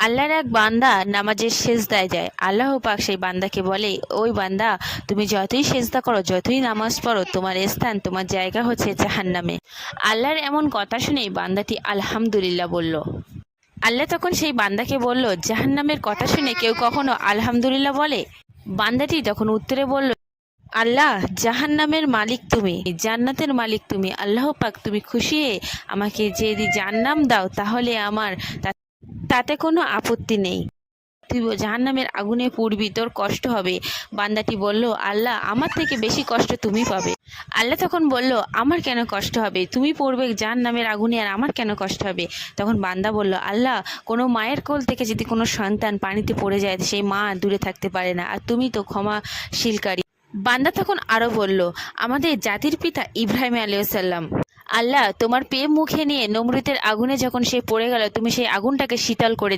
আল্লাহর এক বান্দা নামাজের সেজদায় যায়। আল্লাহ পাক সেই বান্দাকে বলে, ওই বান্দা, তুমি যতই সেজদা করো, যতই নামাজ পড়ো, তোমার স্থান, তোমার জায়গা হচ্ছে জাহান্নামে। আল্লাহর এমন কথা শুনেই বান্দাটি আলহামদুলিল্লাহ বলল। আল্লাহ তখন সেই বান্দাকে বলল, জাহান্নামের কথা শুনে কেউ কখনো আলহামদুলিল্লাহ বলে? বান্দাটি তখন উত্তরে বলল, আল্লাহ, জাহান্নামের মালিক তুমি, জান্নাতের মালিক তুমি। আল্লাহ পাক, তুমি খুশি হয়ে আমাকে যদি জান্নাম দাও তাহলে আমার তাতে কোনো আপত্তি নেই। তুই জাহান্নামের আগুনে পুড়বি, তোর কষ্ট হবে। বান্দাটি বলল, আল্লাহ, আমার থেকে বেশি কষ্ট তুমি পাবে। আল্লাহ তখন বলল, আমার কেন কষ্ট হবে? তুমি পড়বে জাহান্নামের আগুনে, আর আমার কেন কষ্ট হবে? তখন বান্দা বলল, আল্লাহ, কোনো মায়ের কোল থেকে যদি কোনো সন্তান পানিতে পড়ে যায়, সেই মা দূরে থাকতে পারে না, আর তুমি তো ক্ষমাশীলকারী। বান্দা তখন আরো বলল, আমাদের জাতির পিতা ইব্রাহিম আলাইহিসসালাম। আল্লাহ, তোমার প্রেম মুখে নিয়ে নমরুদের আগুনে যখন সে পড়ে গেল, তুমি সেই আগুনটাকে শীতল করে